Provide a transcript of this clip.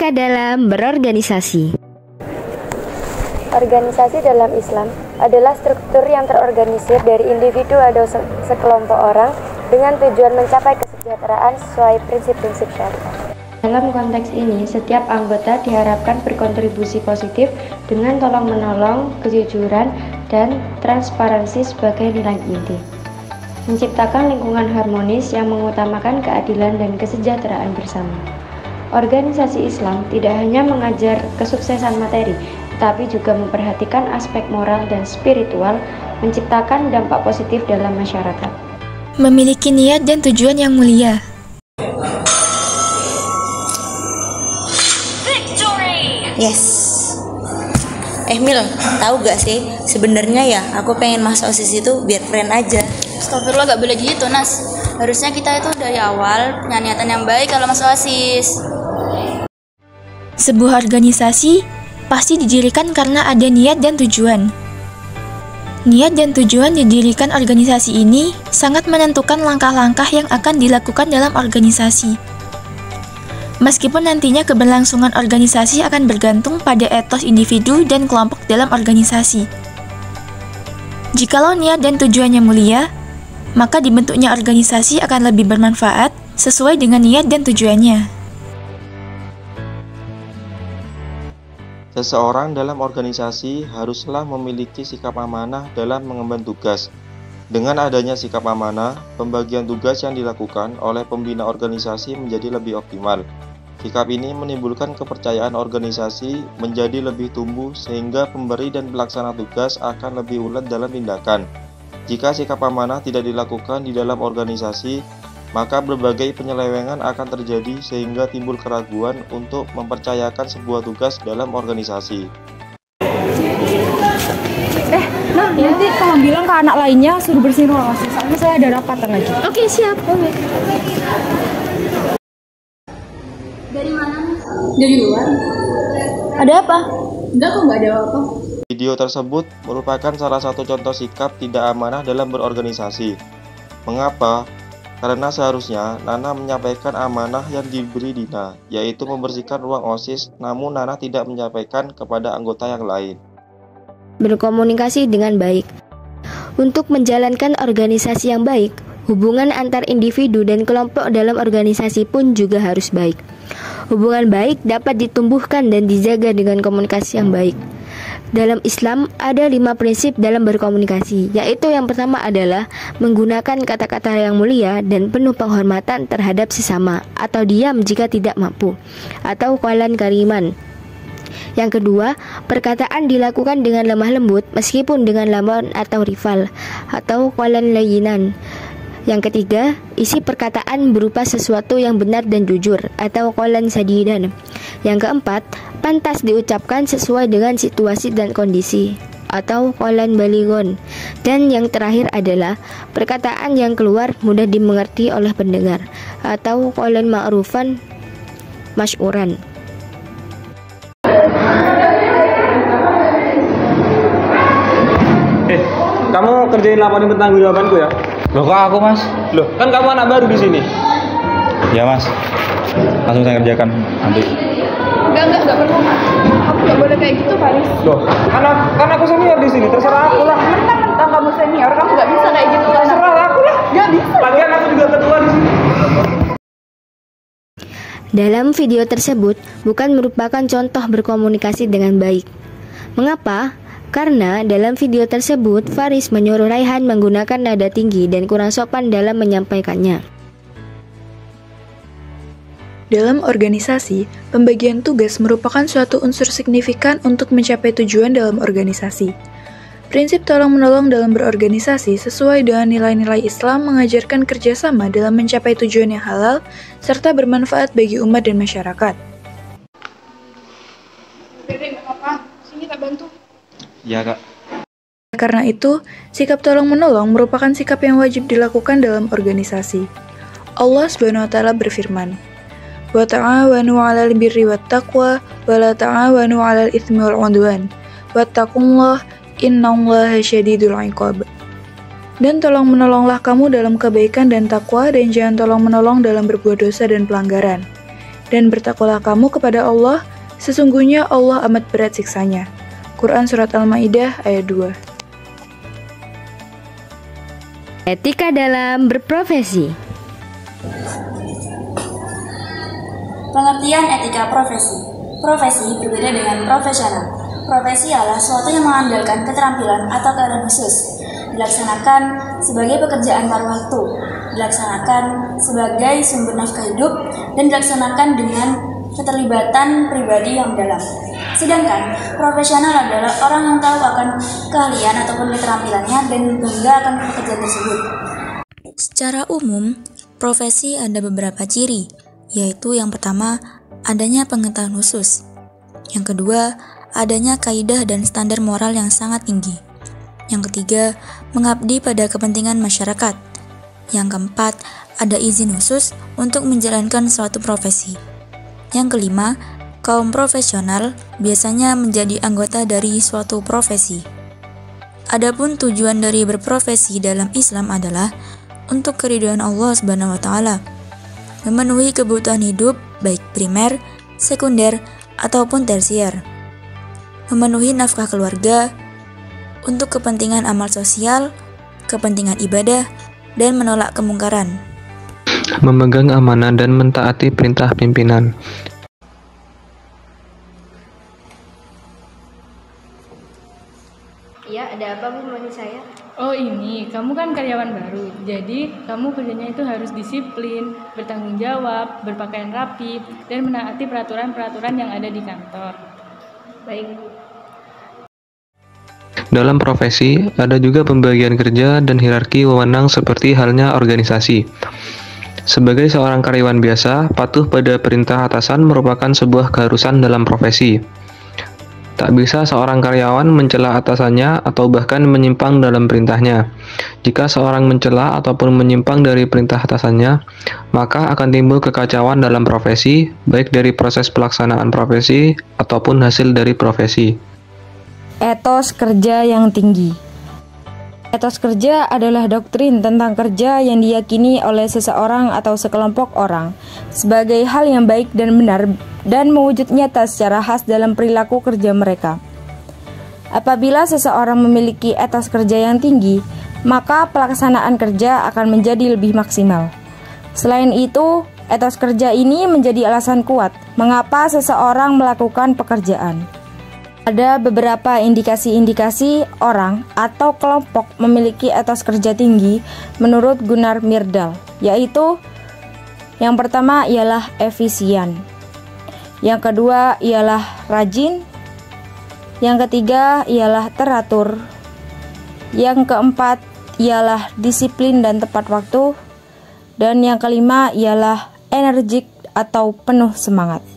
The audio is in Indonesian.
etika dalam berorganisasi. Organisasi dalam Islam adalah struktur yang terorganisir dari individu atau sekelompok orang dengan tujuan mencapai kesejahteraan sesuai prinsip-prinsip syariat. Dalam konteks ini, setiap anggota diharapkan berkontribusi positif dengan tolong-menolong, kejujuran, dan transparansi sebagai nilai inti. Menciptakan lingkungan harmonis yang mengutamakan keadilan dan kesejahteraan bersama. Organisasi Islam tidak hanya mengajar kesuksesan materi, tetapi juga memperhatikan aspek moral dan spiritual, menciptakan dampak positif dalam masyarakat. Memiliki niat dan tujuan yang mulia. Yes. Mil, tahu gak sih? Sebenarnya ya, aku pengen masuk OSIS itu biar keren aja. Astagfirullah, gak boleh gitu, Nas. Harusnya kita itu dari awal punya niatan yang baik kalau masuk OSIS. Sebuah organisasi pasti didirikan karena ada niat dan tujuan. Niat dan tujuan didirikan organisasi ini sangat menentukan langkah-langkah yang akan dilakukan dalam organisasi. Meskipun nantinya keberlangsungan organisasi akan bergantung pada etos individu dan kelompok dalam organisasi. Jikalau niat dan tujuannya mulia, maka dibentuknya organisasi akan lebih bermanfaat sesuai dengan niat dan tujuannya. Seseorang dalam organisasi haruslah memiliki sikap amanah dalam mengemban tugas. Dengan adanya sikap amanah, pembagian tugas yang dilakukan oleh pembina organisasi menjadi lebih optimal. Sikap ini menimbulkan kepercayaan organisasi menjadi lebih tumbuh sehingga pemberi dan pelaksana tugas akan lebih ulet dalam tindakan. Jika sikap amanah tidak dilakukan di dalam organisasi, maka berbagai penyelewengan akan terjadi sehingga timbul keraguan untuk mempercayakan sebuah tugas dalam organisasi. Nanti tolong bilang ke anak lainnya suruh bersihin ruang OSIS. Soalnya saya ada rapatan lagi. Oke, siap. Dari mana? Dari luar. Ada apa? Enggak kok, nggak ada apa. Video tersebut merupakan salah satu contoh sikap tidak amanah dalam berorganisasi. Mengapa? Karena seharusnya Nana menyampaikan amanah yang diberi Dina, yaitu membersihkan ruang OSIS, namun Nana tidak menyampaikan kepada anggota yang lain. Berkomunikasi dengan baik. Untuk menjalankan organisasi yang baik, hubungan antar individu dan kelompok dalam organisasi pun juga harus baik. Hubungan baik dapat ditumbuhkan dan dijaga dengan komunikasi yang baik. Dalam Islam ada 5 prinsip dalam berkomunikasi, yaitu yang pertama adalah menggunakan kata-kata yang mulia dan penuh penghormatan terhadap sesama, atau diam jika tidak mampu, atau qalan kariman. Yang kedua, perkataan dilakukan dengan lemah lembut meskipun dengan lawan atau rival, atau qalan layyinan. Yang ketiga, isi perkataan berupa sesuatu yang benar dan jujur, atau qalan sadidan. Yang keempat, pantas diucapkan sesuai dengan situasi dan kondisi, atau qalan balighon. Dan yang terakhir adalah perkataan yang keluar mudah dimengerti oleh pendengar, atau qalan ma'rufan masyuran. Kamu kerjain laporan tentang jawabanku ya? Loh, kok aku, Mas? Loh, kan kamu anak baru di sini. Ya, Mas. Langsung saya kerjakan nanti. Enggak perlu. Kamu nggak boleh kayak gitu, Faris. Loh, kan aku senior di sini, terserah aku lah. Mentang-mentang kamu senior, kamu nggak bisa kayak gitu. Terserah aku lah. Nggak bisa. Lagian aku juga ketua di sini. Dalam video tersebut bukan merupakan contoh berkomunikasi dengan baik. Mengapa? Karena dalam video tersebut Faris menyuruh Raihan menggunakan nada tinggi dan kurang sopan dalam menyampaikannya. Dalam organisasi, pembagian tugas merupakan suatu unsur signifikan untuk mencapai tujuan dalam organisasi. Prinsip tolong-menolong dalam berorganisasi sesuai dengan nilai-nilai Islam mengajarkan kerjasama dalam mencapai tujuan yang halal serta bermanfaat bagi umat dan masyarakat. Dede, nggak apa-apa. Sini tak bantu. Ya, Kak. Karena itu, sikap tolong-menolong merupakan sikap yang wajib dilakukan dalam organisasi. Allah SWT berfirman, "Wa ta'awanu 'alal birri wat taqwa wa la ta'awanu 'alal itsmi wal 'udwan. Wattaqullaha innallaha syadidul 'iqab." Dan tolong-menolonglah kamu dalam kebaikan dan takwa, dan jangan tolong-menolong dalam berbuat dosa dan pelanggaran. Dan bertakwalah kamu kepada Allah, sesungguhnya Allah amat berat siksanya. Quran Surat Al-Ma'idah ayat 2. Etika dalam berprofesi. Pengertian etika profesi. Profesi berbeda dengan profesional. Profesi adalah suatu yang mengandalkan keterampilan atau keahlian khusus, dilaksanakan sebagai pekerjaan paruh waktu, dilaksanakan sebagai sumber nafkah hidup, dan dilaksanakan dengan keterlibatan pribadi yang mendalam. Sedangkan profesional adalah orang yang tahu akan keahlian ataupun keterampilannya dan bangga akan pekerjaan tersebut. Secara umum, profesi ada beberapa ciri, yaitu yang pertama, adanya pengetahuan khusus. Yang kedua, adanya kaidah dan standar moral yang sangat tinggi. Yang ketiga, mengabdi pada kepentingan masyarakat. Yang keempat, ada izin khusus untuk menjalankan suatu profesi. Yang kelima, kaum profesional biasanya menjadi anggota dari suatu profesi. Adapun tujuan dari berprofesi dalam Islam adalah untuk keridhaan Allah Subhanahu wa taala, memenuhi kebutuhan hidup baik primer, sekunder, ataupun tersier, memenuhi nafkah keluarga, untuk kepentingan amal sosial, kepentingan ibadah, dan menolak kemungkaran. Memegang amanah dan mentaati perintah pimpinan. Ya, ada apa Bu memanggil saya? Oh ini, kamu kan karyawan baru, jadi kamu kerjanya itu harus disiplin, bertanggung jawab, berpakaian rapi, dan menaati peraturan-peraturan yang ada di kantor. Baik. Dalam profesi, ada juga pembagian kerja dan hierarki wewenang seperti halnya organisasi. Sebagai seorang karyawan biasa, patuh pada perintah atasan merupakan sebuah keharusan dalam profesi. Tak bisa seorang karyawan mencela atasannya atau bahkan menyimpang dalam perintahnya. Jika seorang mencela ataupun menyimpang dari perintah atasannya, maka akan timbul kekacauan dalam profesi, baik dari proses pelaksanaan profesi ataupun hasil dari profesi. Etos kerja yang tinggi. Etos kerja adalah doktrin tentang kerja yang diyakini oleh seseorang atau sekelompok orang sebagai hal yang baik dan benar dan mewujud nyata secara khas dalam perilaku kerja mereka. Apabila seseorang memiliki etos kerja yang tinggi, maka pelaksanaan kerja akan menjadi lebih maksimal. Selain itu, etos kerja ini menjadi alasan kuat mengapa seseorang melakukan pekerjaan. Ada beberapa indikasi-indikasi orang atau kelompok memiliki etos kerja tinggi menurut Gunnar Myrdal, yaitu yang pertama ialah efisien, yang kedua ialah rajin, yang ketiga ialah teratur, yang keempat ialah disiplin dan tepat waktu, dan yang kelima ialah energik atau penuh semangat.